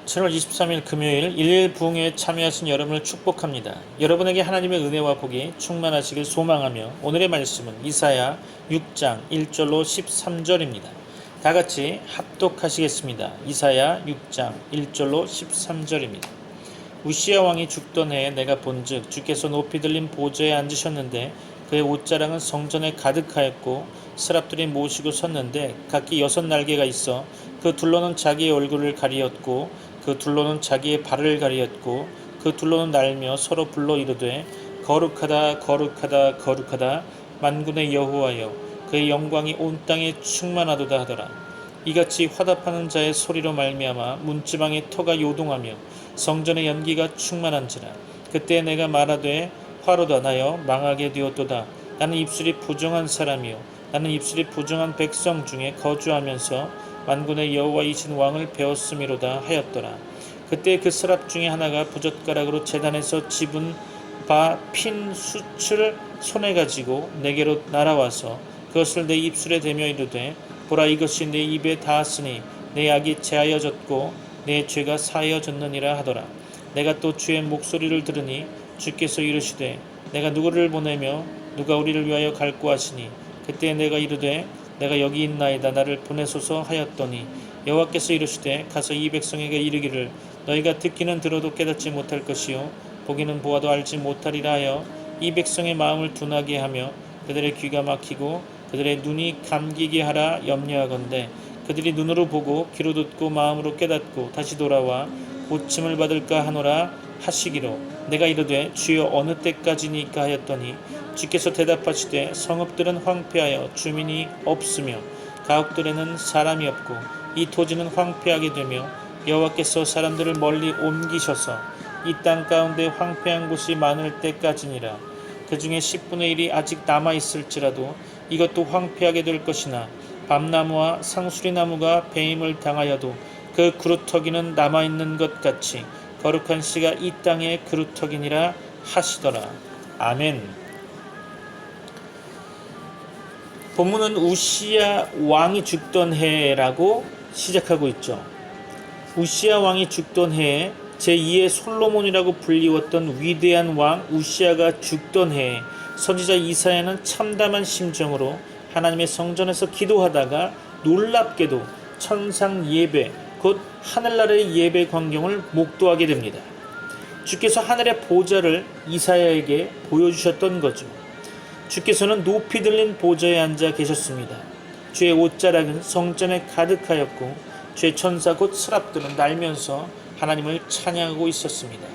7월 23일 금요일 일일 부흥회에 참여하신 여러분을 축복합니다. 여러분에게 하나님의 은혜와 복이 충만하시길 소망하며 오늘의 말씀은 이사야 6장 1절로 13절입니다. 다 같이 합독하시겠습니다. 이사야 6장 1절로 13절입니다. 우시야 왕이 죽던 해에 내가 본즉 주께서 높이 들린 보좌에 앉으셨는데 그의 옷자락은 성전에 가득하였고 스랍들이 모시고 섰는데 각기 6날개가 있어 그 둘로는 자기의 얼굴을 가리었고 그 둘로는 자기의 발을 가리었고 그 둘로는 날며 서로 불러 이르되 거룩하다 거룩하다 거룩하다 만군의 여호와여 그의 영광이 온 땅에 충만하도다 하더라. 이같이 화답하는 자의 소리로 말미암아 문지방의 터가 요동하며 성전의 연기가 충만한지라. 그때 내가 말하되 화로다 나여 망하게 되었도다. 나는 입술이 부정한 사람이요 나는 입술이 부정한 백성 중에 거주하면서 만군의 여호와이신 왕을 배웠음이로다 하였더라. 그때 그 스랍 중에 하나가 부젓가락으로 제단에서 집은 바 핀 숯을 손에 가지고 내게로 날아와서 그것을 내 입술에 대며 이르되 보라 이것이 내 입에 닿았으니 내 악이 제하여졌고 내 죄가 사하여졌느니라 하더라. 내가 또 주의 목소리를 들으니 주께서 이르시되 내가 누구를 보내며 누가 우리를 위하여 갈고 하시니 그때 내가 이르되 내가 여기 있나이다 나를 보내소서 하였더니 여호와께서 이르시되 가서 이 백성에게 이르기를 너희가 듣기는 들어도 깨닫지 못할 것이요 보기는 보아도 알지 못하리라 하여 이 백성의 마음을 둔하게 하며 그들의 귀가 막히고 그들의 눈이 감기게 하라 염려하건대 그들이 눈으로 보고 귀로 듣고 마음으로 깨닫고 다시 돌아와 고침을 받을까 하노라 하시기로 내가 이르되 주여 어느 때까지니까 하였더니 주께서 대답하시되 성읍들은 황폐하여 주민이 없으며 가옥들에는 사람이 없고 이 토지는 황폐하게 되며 여호와께서 사람들을 멀리 옮기셔서 이 땅 가운데 황폐한 곳이 많을 때까지니라. 그 중에 10분의 1이 아직 남아있을지라도 이것도 황폐하게 될 것이나 밤나무와 상수리나무가 배임을 당하여도 그 그루터기는 남아있는 것 같이 거룩한 씨가 이 땅의 그루터기니라 하시더라. 아멘. 본문은 우시야 왕이 죽던 해라고 시작하고 있죠. 우시야 왕이 죽던 해에 제2의 솔로몬이라고 불리웠던 위대한 왕 우시야가 죽던 해에 선지자 이사야는 참담한 심정으로 하나님의 성전에서 기도하다가 놀랍게도 천상 예배 곧 하늘나라의 예배 광경을 목도하게 됩니다. 주께서 하늘의 보좌를 이사야에게 보여주셨던 거죠. 주께서는 높이 들린 보좌에 앉아 계셨습니다. 주의 옷자락은 성전에 가득하였고 주의 천사 곧 스랍들은 날면서 하나님을 찬양하고 있었습니다.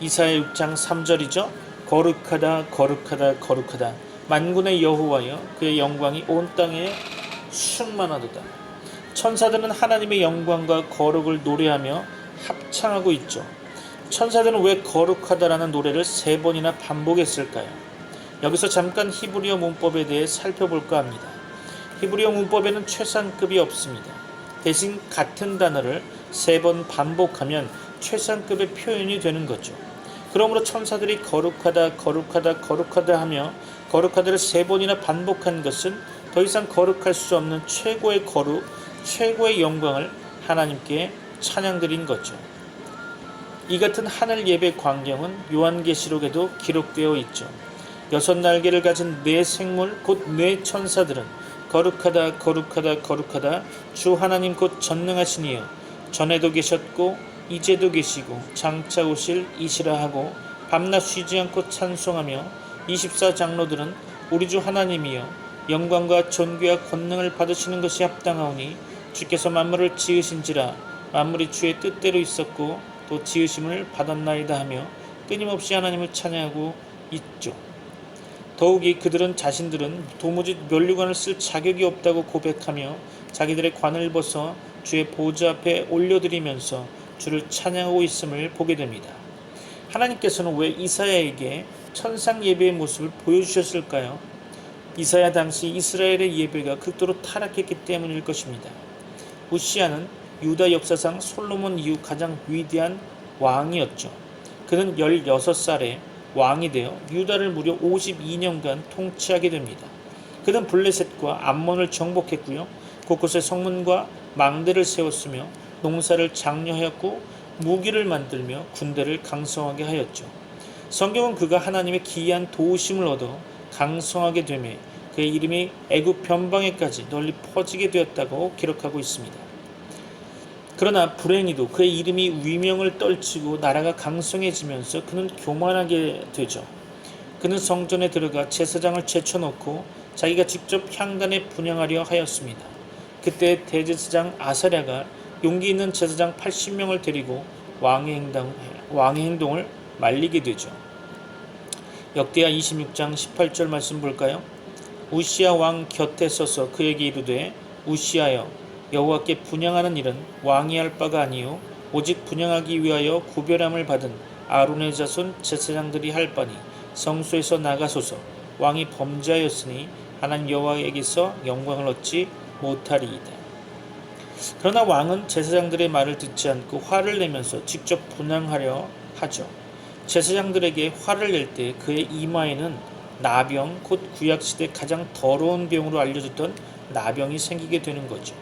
이사야 6장 3절이죠. 거룩하다 거룩하다 거룩하다 만군의 여호와여 그의 영광이 온 땅에 충만하도다. 천사들은 하나님의 영광과 거룩을 노래하며 합창하고 있죠. 천사들은 왜 거룩하다라는 노래를 3번이나 반복했을까요? 여기서 잠깐 히브리어 문법에 대해 살펴볼까 합니다. 히브리어 문법에는 최상급이 없습니다. 대신 같은 단어를 3번 반복하면 최상급의 표현이 되는 거죠. 그러므로 천사들이 거룩하다 거룩하다 거룩하다 하며 거룩하다를 3번이나 반복한 것은 더 이상 거룩할 수 없는 최고의 거룩, 최고의 영광을 하나님께 찬양드린 거죠. 이 같은 하늘 예배 광경은 요한계시록에도 기록되어 있죠. 6날개를 가진 4생물 곧 4천사들은 거룩하다 거룩하다 거룩하다 주 하나님 곧 전능하신 이여 전에도 계셨고 이제도 계시고 장차 오실 이시라 하고 밤낮 쉬지 않고 찬송하며 24장로들은 우리 주 하나님이여 영광과 존귀와 권능을 받으시는 것이 합당하오니 주께서 만물을 지으신지라 만물이 주의 뜻대로 있었고 또 지으심을 받았나이다 하며 끊임없이 하나님을 찬양하고 있죠. 더욱이 그들은 자신들은 도무지 면류관을 쓸 자격이 없다고 고백하며 자기들의 관을 벗어 주의 보좌 앞에 올려드리면서 주를 찬양하고 있음을 보게 됩니다. 하나님께서는 왜 이사야에게 천상 예배의 모습을 보여주셨을까요? 이사야 당시 이스라엘의 예배가 극도로 타락했기 때문일 것입니다. 우시야는 유다 역사상 솔로몬 이후 가장 위대한 왕이었죠. 그는 16살에 왕이 되어 유다를 무려 52년간 통치하게 됩니다. 그는 블레셋과 암몬을 정복했고요. 곳곳에 성문과 망대를 세웠으며 농사를 장려하였고 무기를 만들며 군대를 강성하게 하였죠. 성경은 그가 하나님의 기이한 도우심을 얻어 강성하게 되매 그의 이름이 애굽 변방에까지 널리 퍼지게 되었다고 기록하고 있습니다. 그러나 불행히도 그의 이름이 위명을 떨치고 나라가 강성해지면서 그는 교만하게 되죠. 그는 성전에 들어가 제사장을 제쳐놓고 자기가 직접 향단에 분향하려 하였습니다. 그때 대제사장 아사랴가 용기 있는 제사장 80명을 데리고 왕의 행동을 말리게 되죠. 역대하 26장 18절 말씀 볼까요? 우시야 왕 곁에 서서 그에게 이르되 우시야여 여호와께 분향하는 일은 왕이 할 바가 아니요 오직 분향하기 위하여 구별함을 받은 아론의 자손 제사장들이 할 바니 성소에서 나가소서. 왕이 범죄하였으니 하나님 여호와에게서 영광을 얻지 못하리이다. 그러나 왕은 제사장들의 말을 듣지 않고 화를 내면서 직접 분향하려 하죠. 제사장들에게 화를 낼 때 그의 이마에는 나병, 곧 구약시대 가장 더러운 병으로 알려졌던 나병이 생기게 되는 거죠.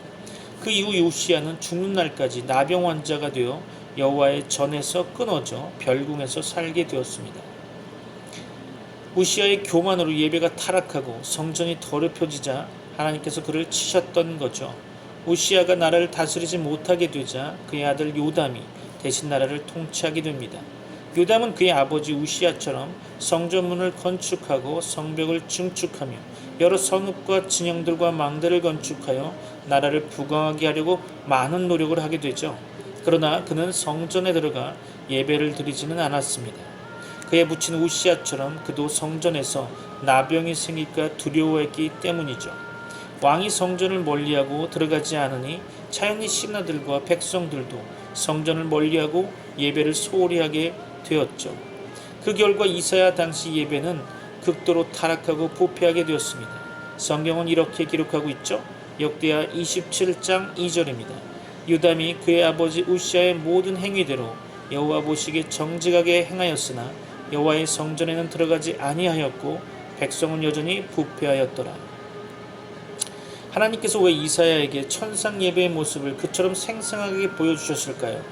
그 이후 요시야는 죽는 날까지 나병 환자가 되어 여호와의 전에서 끊어져 별궁에서 살게 되었습니다. 우시야의 교만으로 예배가 타락하고 성전이 더럽혀지자 하나님께서 그를 치셨던 거죠. 우시야가 나라를 다스리지 못하게 되자 그의 아들 요담이 대신 나라를 통치하게 됩니다. 요담은 그의 아버지 우시야처럼 성전문을 건축하고 성벽을 증축하며 여러 성읍과 진영들과 망대를 건축하여 나라를 부강하게 하려고 많은 노력을 하게 되죠. 그러나 그는 성전에 들어가 예배를 드리지는 않았습니다. 그의 부친 우시야처럼 그도 성전에서 나병이 생길까 두려워했기 때문이죠. 왕이 성전을 멀리하고 들어가지 않으니 자연히 신하들과 백성들도 성전을 멀리하고 예배를 소홀히 하게 되었죠. 그 결과 이사야 당시 예배는 극도로 타락하고 부패하게 되었습니다. 성경은 이렇게 기록하고 있죠. 역대하 27장 2절입니다. 요담이 그의 아버지 우시야의 모든 행위대로 여호와 보시기에 정직하게 행하였으나 여호와의 성전에는 들어가지 아니하였고 백성은 여전히 부패하였더라. 하나님께서 왜 이사야에게 천상 예배의 모습을 그처럼 생생하게 보여주셨을까요?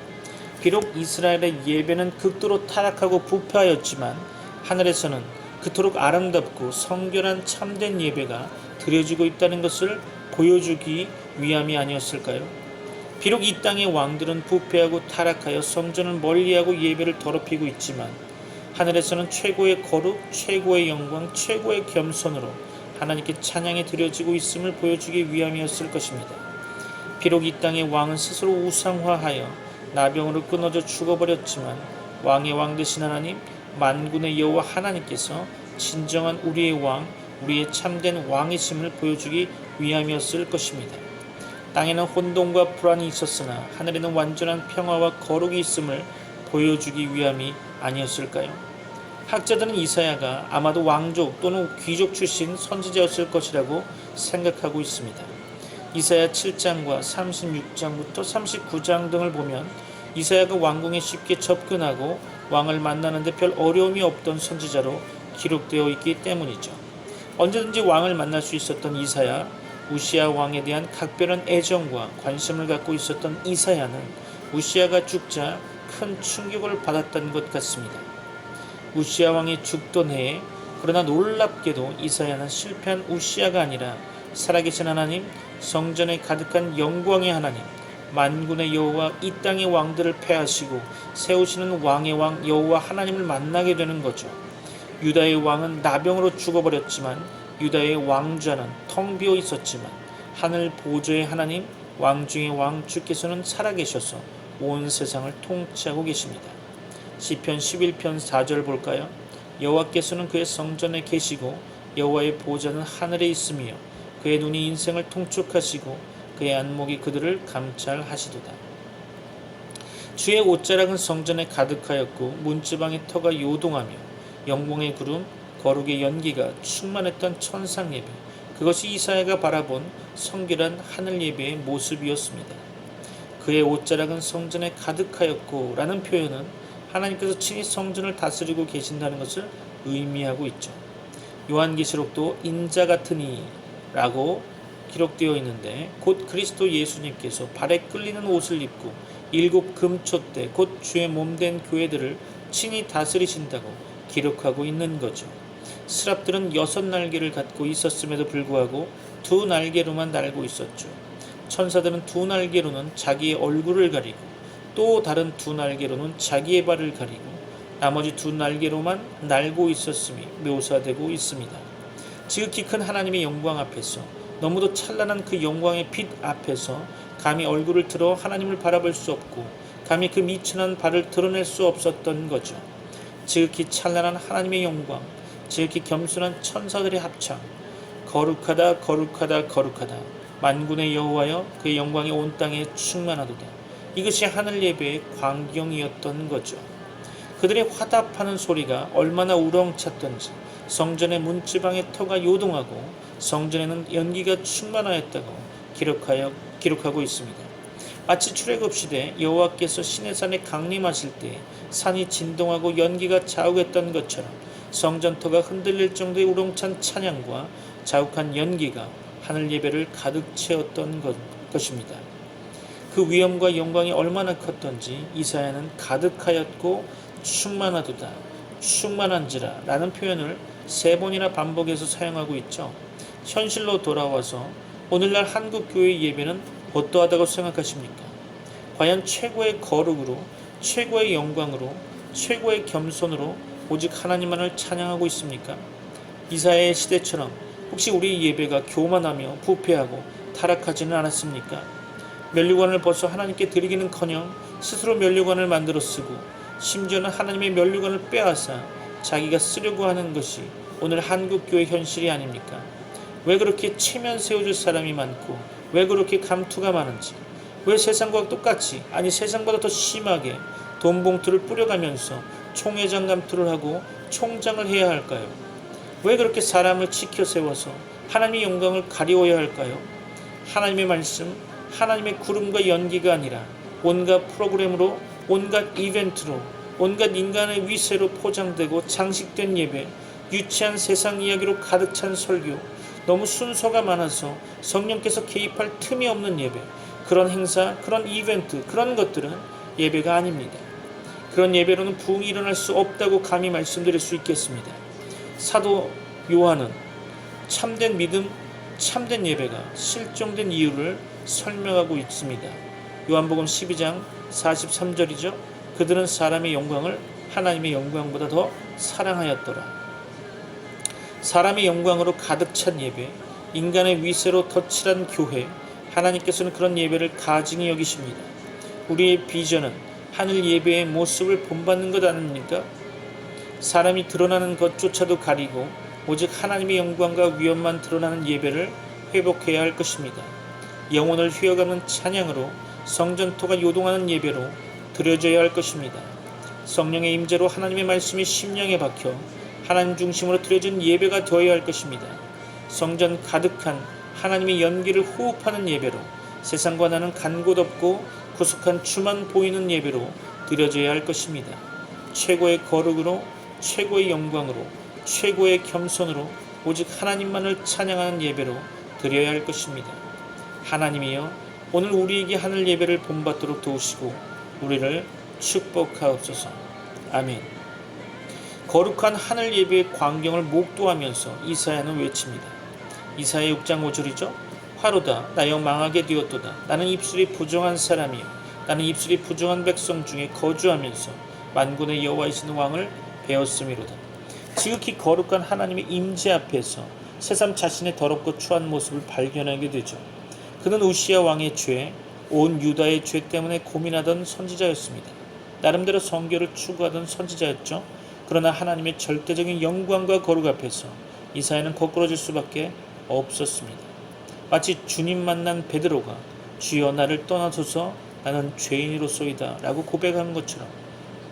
비록 이스라엘의 예배는 극도로 타락하고 부패하였지만 하늘에서는 그토록 아름답고 성결한 참된 예배가 드려지고 있다는 것을 보여주기 위함이 아니었을까요? 비록 이 땅의 왕들은 부패하고 타락하여 성전을 멀리하고 예배를 더럽히고 있지만 하늘에서는 최고의 거룩, 최고의 영광, 최고의 겸손으로 하나님께 찬양이 드려지고 있음을 보여주기 위함이었을 것입니다. 비록 이 땅의 왕은 스스로 우상화하여 나병으로 끊어져 죽어버렸지만 왕의 왕 되신 하나님, 만군의 여호와 하나님께서 진정한 우리의 왕, 우리의 참된 왕이심을 보여주기 위함이었을 것입니다. 땅에는 혼돈과 불안이 있었으나 하늘에는 완전한 평화와 거룩이 있음을 보여주기 위함이 아니었을까요? 학자들은 이사야가 아마도 왕족 또는 귀족 출신 선지자였을 것이라고 생각하고 있습니다. 이사야 7장과 36장부터 39장 등을 보면 이사야가 왕궁에 쉽게 접근하고 왕을 만나는데 별 어려움이 없던 선지자로 기록되어 있기 때문이죠. 언제든지 왕을 만날 수 있었던 이사야, 우시야 왕에 대한 각별한 애정과 관심을 갖고 있었던 이사야는 우시야가 죽자 큰 충격을 받았던 것 같습니다. 우시야 왕이 죽던 해에 그러나 놀랍게도 이사야는 실패한 우시야가 아니라 살아계신 하나님, 성전에 가득한 영광의 하나님, 만군의 여호와 이 땅의 왕들을 패하시고 세우시는 왕의 왕 여호와 하나님을 만나게 되는 거죠. 유다의 왕은 나병으로 죽어버렸지만 유다의 왕좌는 텅 비어 있었지만 하늘 보좌의 하나님, 왕 중의 왕 주께서는 살아계셔서 온 세상을 통치하고 계십니다. 시편 11편 4절 볼까요? 여호와께서는 그의 성전에 계시고 여호와의 보좌는 하늘에 있으며 그의 눈이 인생을 통촉하시고 그의 안목이 그들을 감찰하시도다. 주의 옷자락은 성전에 가득하였고 문지방의 터가 요동하며 영광의 구름, 거룩의 연기가 충만했던 천상 예배, 그것이 이사야가 바라본 성결한 하늘 예배의 모습이었습니다. 그의 옷자락은 성전에 가득하였고 라는 표현은 하나님께서 친히 성전을 다스리고 계신다는 것을 의미하고 있죠. 요한계시록도 인자 같은 이라고 기록되어 있는데 곧 그리스도 예수님께서 발에 끌리는 옷을 입고 7 금초대 곧 주의 몸된 교회들을 친히 다스리신다고 기록하고 있는 거죠. 스랍들은 6 날개를 갖고 있었음에도 불구하고 2 날개로만 날고 있었죠. 천사들은 2 날개로는 자기의 얼굴을 가리고 또 다른 2 날개로는 자기의 발을 가리고 나머지 2 날개로만 날고 있었음이 묘사되고 있습니다. 지극히 큰 하나님의 영광 앞에서 너무도 찬란한 그 영광의 빛 앞에서 감히 얼굴을 들어 하나님을 바라볼 수 없고 감히 그 미천한 발을 드러낼 수 없었던 거죠. 지극히 찬란한 하나님의 영광, 지극히 겸손한 천사들의 합창, 거룩하다 거룩하다 거룩하다 만군의 여호와여 그의 영광이 온 땅에 충만하도다. 이것이 하늘 예배의 광경이었던 거죠. 그들의 화답하는 소리가 얼마나 우렁찼던지 성전의 문지방의 터가 요동하고 성전에는 연기가 충만하였다고 기록하고 있습니다. 마치 출애굽 시대 여호와께서 시내산에 강림하실 때 산이 진동하고 연기가 자욱했던 것처럼 성전터가 흔들릴 정도의 우렁찬 찬양과 자욱한 연기가 하늘 예배를 가득 채웠던 것입니다. 그 위엄과 영광이 얼마나 컸던지 이사야는 가득하였고 충만하도다, 충만한지라 라는 표현을 3번이나 반복해서 사용하고 있죠. 현실로 돌아와서 오늘날 한국교회 예배는 어떠하다고 생각하십니까? 과연 최고의 거룩으로, 최고의 영광으로, 최고의 겸손으로 오직 하나님만을 찬양하고 있습니까? 이사야의 시대처럼 혹시 우리 예배가 교만하며 부패하고 타락하지는 않았습니까? 면류관을 벗어 하나님께 드리기는커녕 스스로 면류관을 만들어 쓰고 심지어는 하나님의 면류관을 빼앗아 자기가 쓰려고 하는 것이 오늘 한국교회 현실이 아닙니까? 왜 그렇게 체면 세워줄 사람이 많고 왜 그렇게 감투가 많은지, 왜 세상과 똑같이, 아니 세상보다 더 심하게 돈 봉투를 뿌려가면서 총회장 감투를 하고 총장을 해야 할까요? 왜 그렇게 사람을 치켜 세워서 하나님의 영광을 가리워야 할까요? 하나님의 말씀, 하나님의 구름과 연기가 아니라 온갖 프로그램으로, 온갖 이벤트로, 온갖 인간의 위세로 포장되고 장식된 예배, 유치한 세상 이야기로 가득 찬 설교, 너무 순서가 많아서 성령께서 개입할 틈이 없는 예배, 그런 행사, 그런 이벤트, 그런 것들은 예배가 아닙니다. 그런 예배로는 부흥이 일어날 수 없다고 감히 말씀드릴 수 있겠습니다. 사도 요한은 참된 믿음, 참된 예배가 실종된 이유를 설명하고 있습니다. 요한복음 12장 43절이죠. 그들은 사람의 영광을 하나님의 영광보다 더 사랑하였더라. 사람의 영광으로 가득 찬 예배, 인간의 위세로 덧칠한 교회, 하나님께서는 그런 예배를 가증히 여기십니다. 우리의 비전은 하늘 예배의 모습을 본받는 것 아닙니까? 사람이 드러나는 것조차도 가리고 오직 하나님의 영광과 위엄만 드러나는 예배를 회복해야 할 것입니다. 영혼을 휘어가는 찬양으로 성전토가 요동하는 예배로 드려져야 할 것입니다. 성령의 임재로 하나님의 말씀이 심령에 박혀 하나님 중심으로 드려진 예배가 되어야 할 것입니다. 성전 가득한 하나님의 연기를 호흡하는 예배로 세상과 나는 간 곳 없고 구속한 주만 보이는 예배로 드려져야 할 것입니다. 최고의 거룩으로, 최고의 영광으로, 최고의 겸손으로 오직 하나님만을 찬양하는 예배로 드려야 할 것입니다. 하나님이여, 오늘 우리에게 하늘 예배를 본받도록 도우시고 우리를 축복하옵소서. 아멘. 거룩한 하늘 예배의 광경을 목도하면서 이사야는 외칩니다. 이사야 6장 5절이죠. 화로다, 나여 망하게 되었도다. 나는 입술이 부정한 사람이요, 나는 입술이 부정한 백성 중에 거주하면서 만군의 여호와이신 왕을 배웠음이로다. 지극히 거룩한 하나님의 임재 앞에서 새삼 자신의 더럽고 추한 모습을 발견하게 되죠. 그는 우시야 왕의 죄, 온 유다의 죄 때문에 고민하던 선지자였습니다. 나름대로 성결을 추구하던 선지자였죠. 그러나 하나님의 절대적인 영광과 거룩 앞에서 이사야는 거꾸러질 수밖에 없었습니다. 마치 주님 만난 베드로가 주여 나를 떠나소서 나는 죄인이로소이다 라고 고백한 것처럼,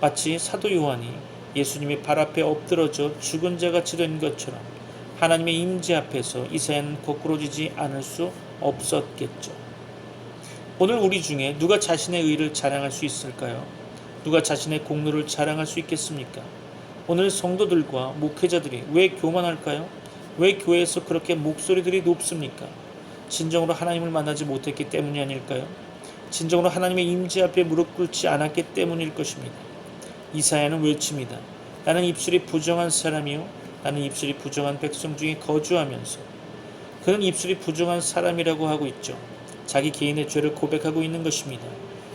마치 사도 요한이 예수님의 발 앞에 엎드러져 죽은 자같이 된 것처럼 하나님의 임재 앞에서 이사야는 거꾸러지지 않을 수 없었겠죠. 오늘 우리 중에 누가 자신의 의를 자랑할 수 있을까요? 누가 자신의 공로를 자랑할 수 있겠습니까? 오늘 성도들과 목회자들이 왜 교만할까요? 왜 교회에서 그렇게 목소리들이 높습니까? 진정으로 하나님을 만나지 못했기 때문이 아닐까요? 진정으로 하나님의 임재 앞에 무릎 꿇지 않았기 때문일 것입니다. 이사야는 외칩니다. 나는 입술이 부정한 사람이요 나는 입술이 부정한 백성 중에 거주하면서. 그는 입술이 부정한 사람이라고 하고 있죠. 자기 개인의 죄를 고백하고 있는 것입니다.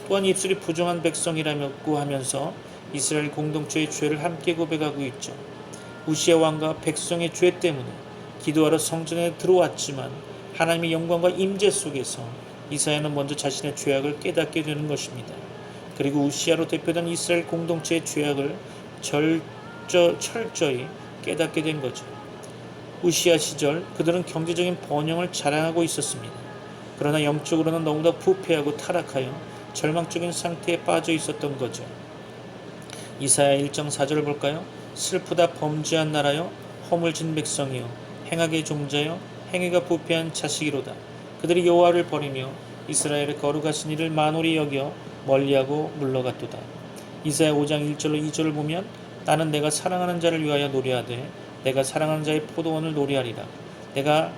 또한 입술이 부정한 백성이라고 하면서 이스라엘 공동체의 죄를 함께 고백하고 있죠. 우시아 왕과 백성의 죄 때문에 기도하러 성전에 들어왔지만 하나님의 영광과 임재 속에서 이사야는 먼저 자신의 죄악을 깨닫게 되는 것입니다. 그리고 우시아로 대표된 이스라엘 공동체의 죄악을 철저히 깨닫게 된 거죠. 우시아 시절 그들은 경제적인 번영을 자랑하고 있었습니다. 그러나 영적으로는 너무나 부패하고 타락하여 절망적인 상태에 빠져 있었던 거죠. 이사야 1장 4절을 볼까요? 슬프다 범죄한 나라여 허물진 백성이여 행악의 종자여 행위가 부패한 자식이로다. 그들이 여호와를 버리며 이스라엘의 거룩하신 이를 만홀히 여겨 멀리하고 물러갔도다. 이사야 5장 1절로 2절을 보면 나는 내가 사랑하는 자를 위하여 노래하되 내가 사랑하는 자의 포도원을 노래하리라. 내가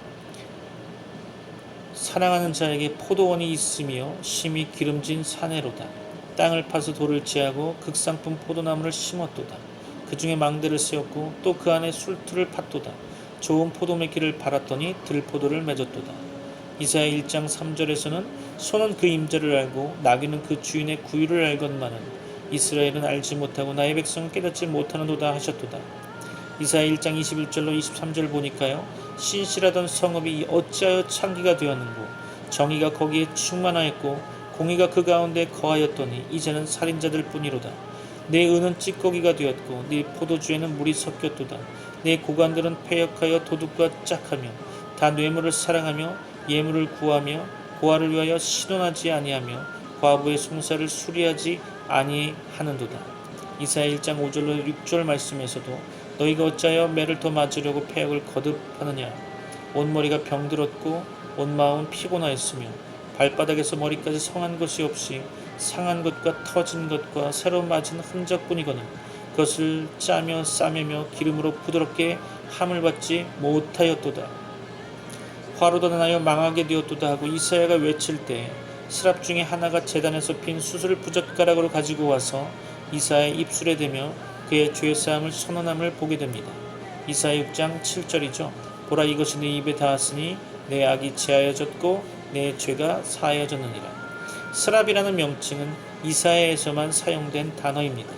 사랑하는 자에게 포도원이 있으며 심히 기름진 사내로다. 땅을 파서 돌을 제하고 극상품 포도나무를 심었도다. 그 중에 망대를 세웠고 또 그 안에 술틀을 팠도다. 좋은 포도매기를 팔았더니 들포도를 맺었도다. 이사야 1장 3절에서는 소는 그 임자를 알고 나귀는 그 주인의 구유를 알건만은 이스라엘은 알지 못하고 나의 백성은 깨닫지 못하는도다 하셨도다. 이사야 1장 21절로 23절 보니까요. 신실하던 성읍이 어찌하여 창기가 되었는고 정의가 거기에 충만하였고 공의가 그 가운데 거하였더니 이제는 살인자들 뿐이로다. 내 은은 찌꺼기가 되었고 네 포도주에는 물이 섞였도다. 내 고관들은 패역하여 도둑과 짝하며 다 뇌물을 사랑하며 예물을 구하며 고아를 위하여 신원하지 아니하며 과부의 송사를 수리하지 아니하는도다. 이사야 1장 5절로 6절 말씀에서도 너희가 어찌하여 매를 더 맞으려고 패역을 거듭하느냐. 온 머리가 병들었고 온 마음은 피곤하였으며 발바닥에서 머리까지 성한 것이 없이 상한 것과 터진 것과 새로 맞은 흔적뿐이거늘 그것을 짜며 싸매며 기름으로 부드럽게 함을 받지 못하였도다. 화로도 나여 망하게 되었도다 하고 이사야가 외칠 때 스랍 중에 하나가 제단에서 핀 수술 부젓가락으로 가지고 와서 이사야의 입술에 대며 그의 죄사함을 선언함을 보게 됩니다. 이사야 6장 7절이죠. 보라 이것이 내 입에 닿았으니 내 악이 제하여졌고 내 죄가 사하여졌느니라. 스랍이라는 명칭은 이사야에서만 사용된 단어입니다.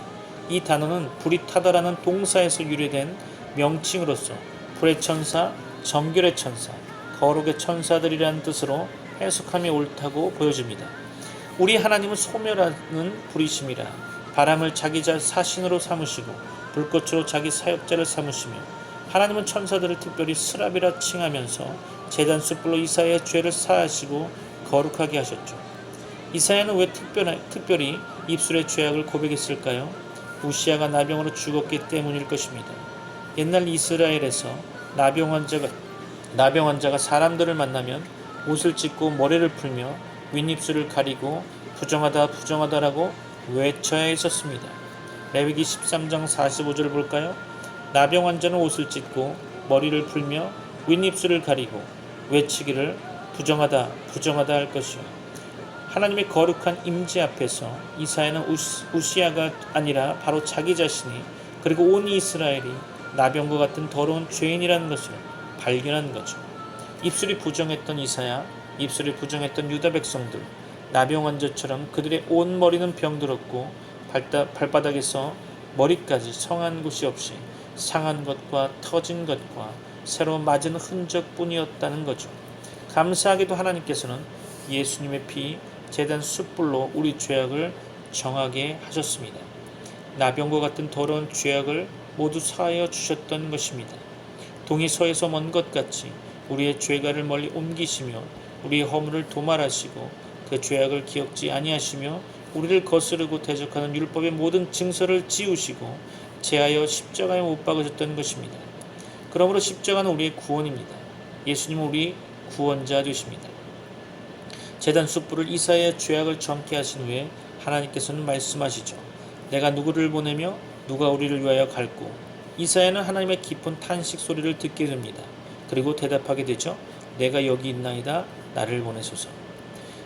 이 단어는 불이 타다라는 동사에서 유래된 명칭으로서 불의 천사, 정결의 천사, 거룩의 천사들이라는 뜻으로 해석함이 옳다고 보여집니다. 우리 하나님은 소멸하는 불이심이라 바람을 자기 사신으로 삼으시고 불꽃으로 자기 사역자를 삼으시며 하나님은 천사들을 특별히 스랍이라 칭하면서 제단 숯불로 이사야의 죄를 사하시고 거룩하게 하셨죠. 이사야는 왜 특별히 입술의 죄악을 고백했을까요? 우시아가 나병으로 죽었기 때문일 것입니다. 옛날 이스라엘에서 나병 환자가 사람들을 만나면 옷을 찢고 머리를 풀며 윗입술을 가리고 부정하다라고 외쳐야 했었습니다. 레위기 13장 45절을 볼까요? 나병 환자는 옷을 찢고 머리를 풀며 윗입술을 가리고 외치기를 부정하다 할 것이요. 하나님의 거룩한 임재 앞에서 이사야는 우시아가 아니라 바로 자기 자신이 그리고 온 이스라엘이 나병과 같은 더러운 죄인이라는 것을 발견한 거죠. 입술이 부정했던 이사야, 입술이 부정했던 유다 백성들, 나병 환자처럼 그들의 온 머리는 병들었고 발바닥에서 머리까지 성한 곳이 없이 상한 것과 터진 것과 새로 맞은 흔적뿐이었다는 거죠. 감사하게도 하나님께서는 예수님의 피 제단 숯불로 우리 죄악을 정하게 하셨습니다. 나병과 같은 더러운 죄악을 모두 사하여 주셨던 것입니다. 동이 서에서 먼 것 같이 우리의 죄가를 멀리 옮기시며 우리의 허물을 도말하시고 그 죄악을 기억지 아니하시며 우리를 거스르고 대적하는 율법의 모든 증서를 지우시고 제하여 십자가에 못 박으셨던 것입니다. 그러므로 십자가는 우리의 구원입니다. 예수님은 우리 구원자 되십니다. 제단 숯불을 이사야의 죄악을 정케 하신 후에 하나님께서는 말씀하시죠. 내가 누구를 보내며 누가 우리를 위하여 갈고. 이사야는 하나님의 깊은 탄식 소리를 듣게 됩니다. 그리고 대답하게 되죠. 내가 여기 있나이다. 나를 보내소서.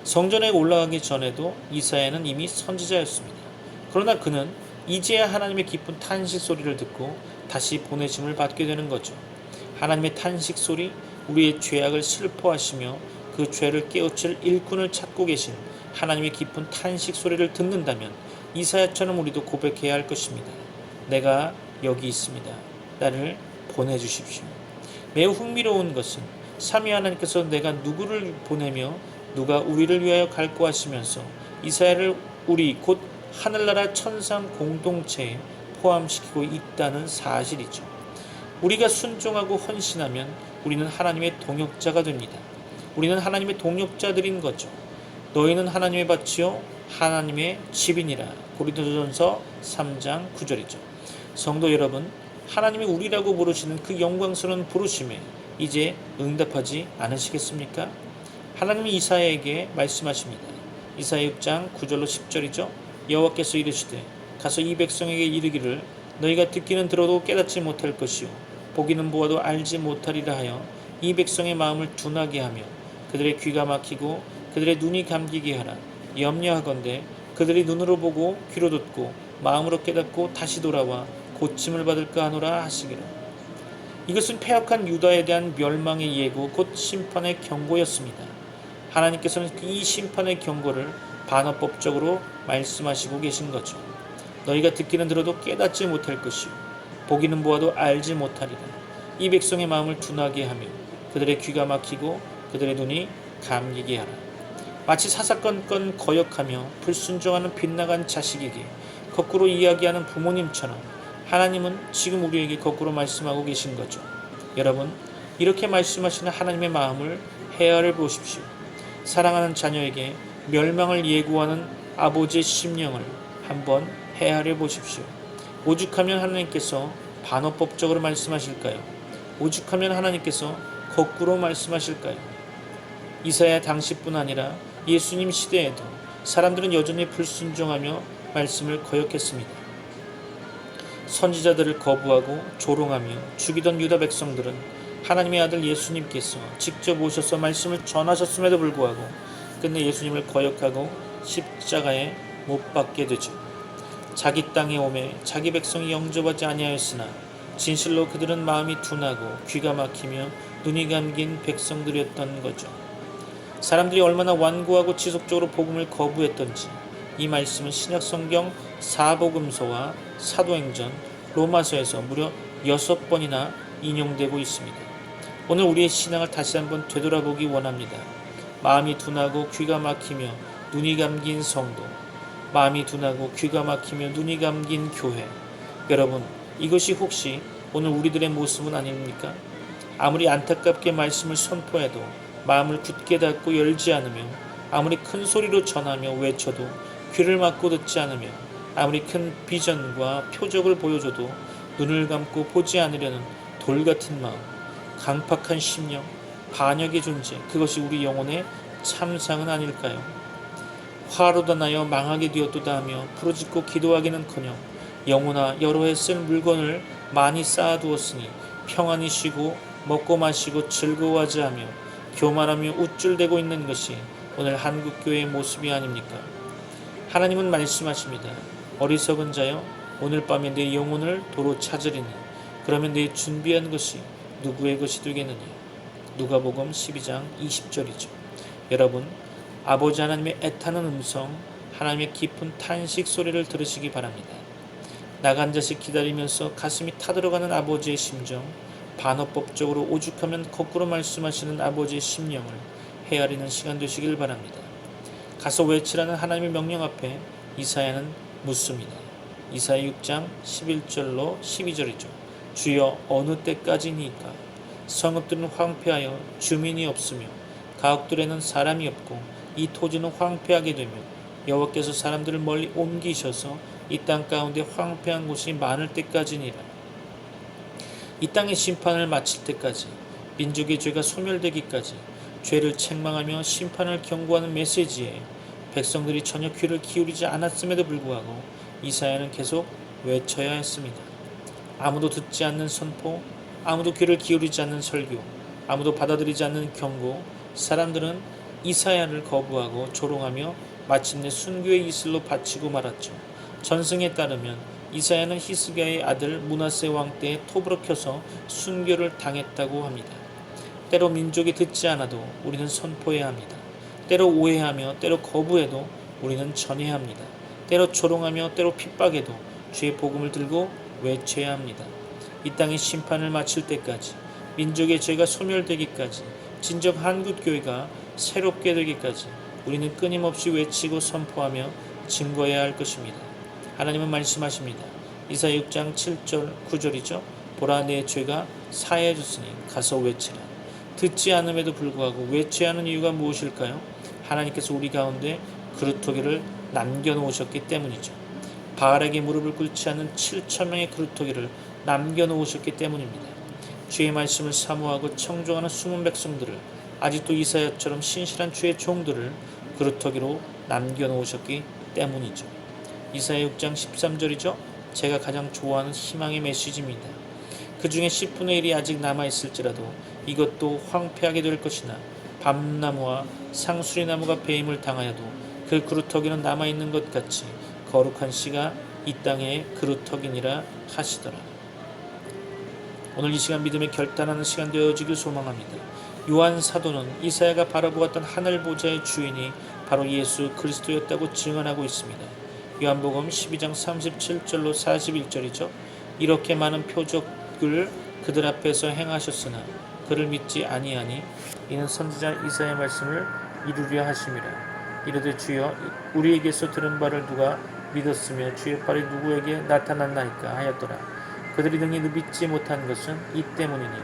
성전에 올라가기 전에도 이사야는 이미 선지자였습니다. 그러나 그는 이제야 하나님의 깊은 탄식 소리를 듣고 다시 보내심을 받게 되는 거죠. 하나님의 탄식 소리, 우리의 죄악을 슬퍼하시며 그 죄를 깨우칠 일꾼을 찾고 계신 하나님의 깊은 탄식 소리를 듣는다면 이사야처럼 우리도 고백해야 할 것입니다. 내가 여기 있습니다. 나를 보내주십시오. 매우 흥미로운 것은 삼위 하나님께서 내가 누구를 보내며 누가 우리를 위하여 갈고 하시면서 이사야를 우리 곧 하늘나라 천상 공동체에 포함시키고 있다는 사실이죠. 우리가 순종하고 헌신하면 우리는 하나님의 동역자가 됩니다. 우리는 하나님의 동역자들인 거죠. 너희는 하나님의 밭이요 하나님의 집이니라. 고린도전서 3장 9절이죠. 성도 여러분, 하나님이 우리라고 부르시는 그 영광스러운 부르심에 이제 응답하지 않으시겠습니까? 하나님이 이사야에게 말씀하십니다. 이사야 6장 9절로 10절이죠. 여호와께서 이르시되 가서 이 백성에게 이르기를 너희가 듣기는 들어도 깨닫지 못할 것이요 보기는 보아도 알지 못하리라 하여 이 백성의 마음을 둔하게 하며 그들의 귀가 막히고 그들의 눈이 감기게 하라. 염려하건대 그들이 눈으로 보고 귀로 듣고 마음으로 깨닫고 다시 돌아와 고침을 받을까 하노라 하시기로. 이것은 패역한 유다에 대한 멸망의 예고 곧 심판의 경고였습니다. 하나님께서는 이 심판의 경고를 반어법적으로 말씀하시고 계신 거죠. 너희가 듣기는 들어도 깨닫지 못할 것이요 보기는 보아도 알지 못하리라. 이 백성의 마음을 둔하게 하며 그들의 귀가 막히고 그들의 눈이 감기게 하라. 마치 사사건건 거역하며 불순종하는 빗나간 자식에게 거꾸로 이야기하는 부모님처럼 하나님은 지금 우리에게 거꾸로 말씀하고 계신 거죠. 여러분, 이렇게 말씀하시는 하나님의 마음을 헤아려 보십시오. 사랑하는 자녀에게 멸망을 예고하는 아버지의 심령을 한번 헤아려 보십시오. 오죽하면 하나님께서 반어법적으로 말씀하실까요? 오죽하면 하나님께서 거꾸로 말씀하실까요? 이사야 당시뿐 아니라 예수님 시대에도 사람들은 여전히 불순종하며 말씀을 거역했습니다. 선지자들을 거부하고 조롱하며 죽이던 유다 백성들은 하나님의 아들 예수님께서 직접 오셔서 말씀을 전하셨음에도 불구하고 끝내 예수님을 거역하고 십자가에 못 박게 되죠. 자기 땅에 오매 자기 백성이 영접하지 아니하였으나 진실로 그들은 마음이 둔하고 귀가 막히며 눈이 감긴 백성들이었던 거죠. 사람들이 얼마나 완고하고 지속적으로 복음을 거부했던지 이 말씀은 신약성경 사복음서와 사도행전, 로마서에서 무려 6번이나 인용되고 있습니다. 오늘 우리의 신앙을 다시 한번 되돌아보기 원합니다. 마음이 둔하고 귀가 막히며 눈이 감긴 성도, 마음이 둔하고 귀가 막히며 눈이 감긴 교회. 여러분, 이것이 혹시 오늘 우리들의 모습은 아닙니까? 아무리 안타깝게 말씀을 선포해도 마음을 굳게 닫고 열지 않으며 아무리 큰 소리로 전하며 외쳐도 귀를 막고 듣지 않으며 아무리 큰 비전과 표적을 보여줘도 눈을 감고 보지 않으려는 돌같은 마음, 강팍한 심령, 반역의 존재, 그것이 우리 영혼의 참상은 아닐까요? 화로다 나여 망하게 되었도다 하며 부르짖고 기도하기는커녕 영혼아 여러 해 쓸 물건을 많이 쌓아두었으니 평안히 쉬고 먹고 마시고 즐거워하지 하며 교만하며 우쭐대고 있는 것이 오늘 한국교회의 모습이 아닙니까? 하나님은 말씀하십니다. 어리석은 자여 오늘 밤에 내 영혼을 도로 찾으리니 그러면 내 준비한 것이 누구의 것이 되겠느냐. 누가복음 12장 20절이죠. 여러분, 아버지 하나님의 애타는 음성, 하나님의 깊은 탄식 소리를 들으시기 바랍니다. 나간 자식 기다리면서 가슴이 타들어가는 아버지의 심정, 반어법적으로 오죽하면 거꾸로 말씀하시는 아버지의 심령을 헤아리는 시간 되시길 바랍니다. 가서 외치라는 하나님의 명령 앞에 이사야는 묻습니다. 이사야 6장 11절로 12절이죠. 주여 어느 때까지니까? 성읍들은 황폐하여 주민이 없으며 가옥들에는 사람이 없고 이 토지는 황폐하게 되며 여호와께서 사람들을 멀리 옮기셔서 이 땅 가운데 황폐한 곳이 많을 때까지니라. 이 땅의 심판을 마칠 때까지, 민족의 죄가 소멸되기까지 죄를 책망하며 심판을 경고하는 메시지에 백성들이 전혀 귀를 기울이지 않았음에도 불구하고 이사야는 계속 외쳐야 했습니다. 아무도 듣지 않는 선포, 아무도 귀를 기울이지 않는 설교, 아무도 받아들이지 않는 경고, 사람들은 이사야를 거부하고 조롱하며 마침내 순교의 이슬로 바치고 말았죠. 전승에 따르면 이사야는 히스기야의 아들 므낫세 왕 때에 톱으로 켜서 순교를 당했다고 합니다. 때로 민족이 듣지 않아도 우리는 선포해야 합니다. 때로 오해하며 때로 거부해도 우리는 전해야 합니다. 때로 조롱하며 때로 핍박해도 주의 복음을 들고 외쳐야 합니다. 이 땅의 심판을 마칠 때까지, 민족의 죄가 소멸되기까지, 진정 한국교회가 새롭게 되기까지 우리는 끊임없이 외치고 선포하며 증거해야 할 것입니다. 하나님은 말씀하십니다. 이사야 6장 7절 9절이죠. 보라, 내 죄가 사해졌으니 가서 외치라. 듣지 않음에도 불구하고 외쳐야 하는 이유가 무엇일까요? 하나님께서 우리 가운데 그루터기를 남겨놓으셨기 때문이죠. 바알에게 무릎을 꿇지 않는 7,000명의 그루터기를 남겨놓으셨기 때문입니다. 주의 말씀을 사모하고 청종하는 숨은 백성들을, 아직도 이사야처럼 신실한 주의 종들을 그루터기로 남겨놓으셨기 때문이죠. 이사야 6장 13절이죠. 제가 가장 좋아하는 희망의 메시지입니다. 그 중에 10분의 1이 아직 남아있을지라도 이것도 황폐하게 될 것이나 밤나무와 상수리나무가 배임을 당하여도 그 그루터기는 남아있는 것 같이 거룩한 씨가 이 땅의 그루터기니라 하시더라. 오늘 이 시간 믿음의 결단하는 시간 되어지길 소망합니다. 요한 사도는 이사야가 바라보았던 하늘 보좌의 주인이 바로 예수 그리스도였다고 증언하고 있습니다. 요한복음 12장 37절로 41절이죠. 이렇게 많은 표적을 그들 앞에서 행하셨으나 그를 믿지 아니하니 이는 선지자 이사야의 말씀을 이루려 하심이라. 이르되 주여, 우리에게서 들은 바를 누가 믿었으며 주의 팔이 누구에게 나타났나이까 하였더라. 그들이 능히 믿지 못한 것은 이 때문이니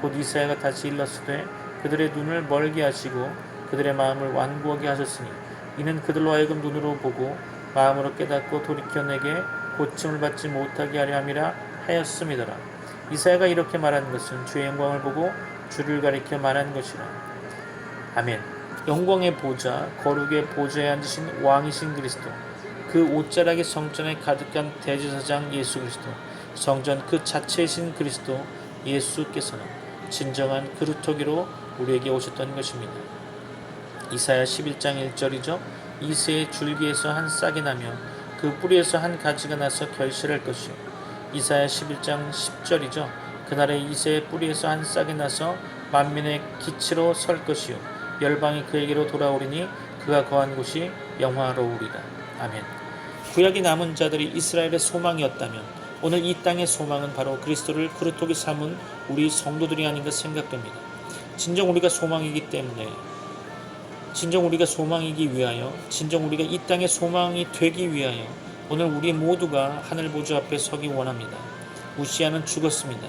곧 이사야가 다시 일렀으되 그들의 눈을 멀게 하시고 그들의 마음을 완고하게 하셨으니 이는 그들로 하여금 눈으로 보고 마음으로 깨닫고 돌이켜 내게 고침을 받지 못하게 하려 함이라 하였음이더라. 이사야가 이렇게 말한 것은 주의 영광을 보고 주를 가리켜 말한 것이라. 아멘. 영광의 보좌, 거룩의 보좌에 앉으신 왕이신 그리스도, 그 옷자락의 성전에 가득한 대제사장 예수 그리스도, 성전 그 자체이신 그리스도 예수께서는 진정한 그루터기로 우리에게 오셨던 것입니다. 이사야 11장 1절이죠. 이새의 줄기에서 한 싹이 나며 그 뿌리에서 한 가지가 나서 결실할 것이요. 이사야 11장 10절이죠. 그날에 이새의 뿌리에서 한 싹이 나서 만민의 기치로 설 것이요. 열방이 그에게로 돌아오리니 그가 거한 곳이 영화로우리라. 아멘. 구약의 남은 자들이 이스라엘의 소망이었다면 오늘 이 땅의 소망은 바로 그리스도를 그루터기 삼은 우리 성도들이 아닌가 생각됩니다. 진정 우리가 소망이기 때문에, 진정 우리가 소망이기 위하여, 진정 우리가 이 땅의 소망이 되기 위하여 오늘 우리 모두가 하늘 보좌 앞에 서기 원합니다. 우시아는 죽었습니다.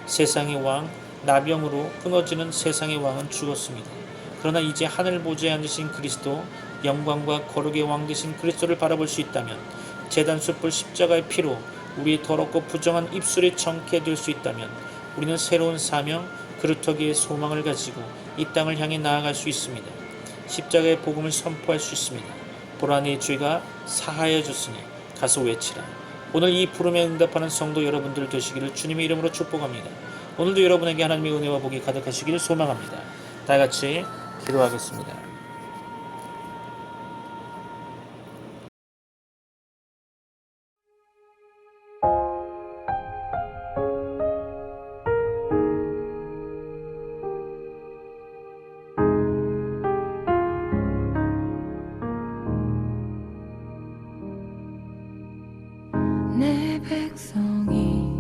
세상의 왕, 나병으로 끊어지는 세상의 왕은 죽었습니다. 그러나 이제 하늘 보좌에 앉으신 그리스도, 영광과 거룩의 왕 되신 그리스도를 바라볼 수 있다면, 제단 숯불 십자가의 피로 우리의 더럽고 부정한 입술이 정케 될 수 있다면 우리는 새로운 사명, 그루터기의 소망을 가지고 이 땅을 향해 나아갈 수 있습니다. 십자가의 복음을 선포할 수 있습니다. 보라, 네 죄가 사하여졌으니 가서 외치라. 오늘 이 부름에 응답하는 성도 여러분들 되시기를 주님의 이름으로 축복합니다. 오늘도 여러분에게 하나님의 은혜와 복이 가득하시기를 소망합니다. 다같이 기도하겠습니다. 내 백성이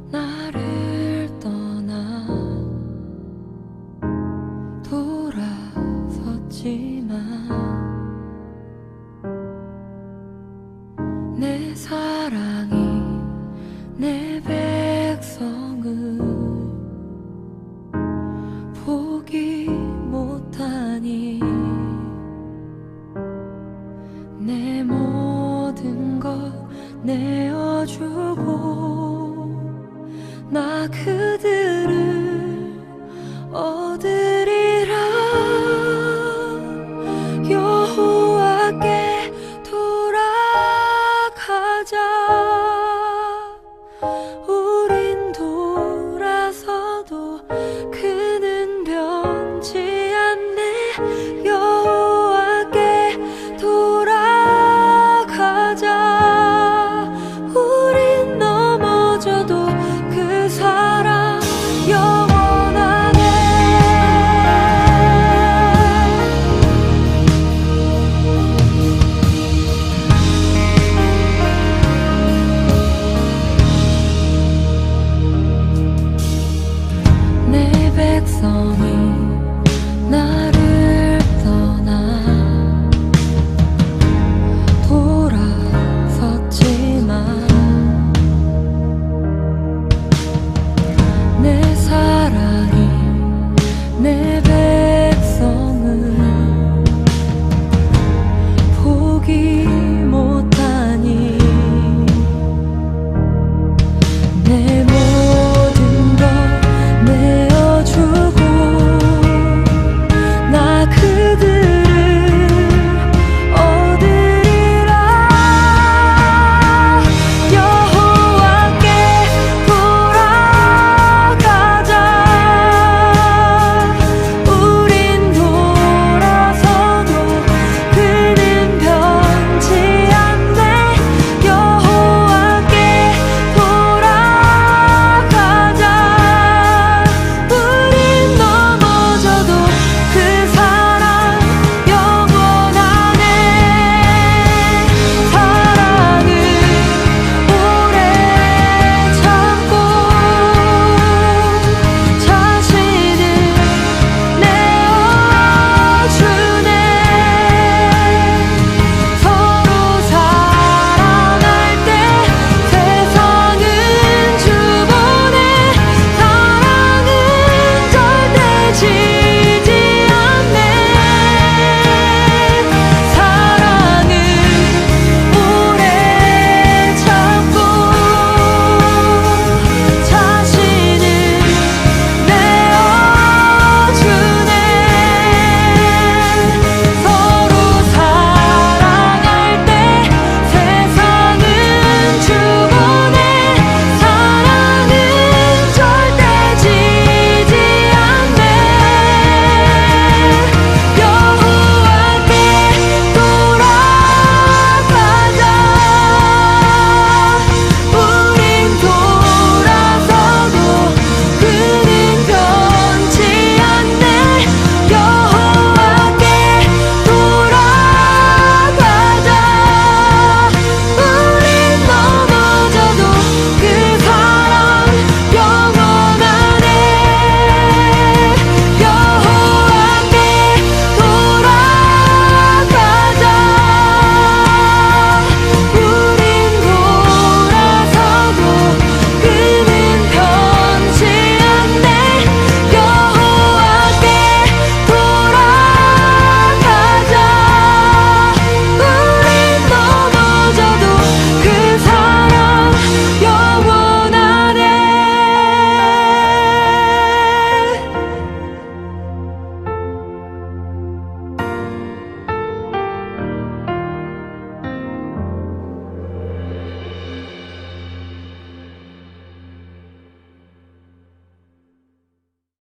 나를 떠나 돌아섰지만 내 사랑이 내 백성을 포기 못하니 내 모든 것 내어주고 나 그들을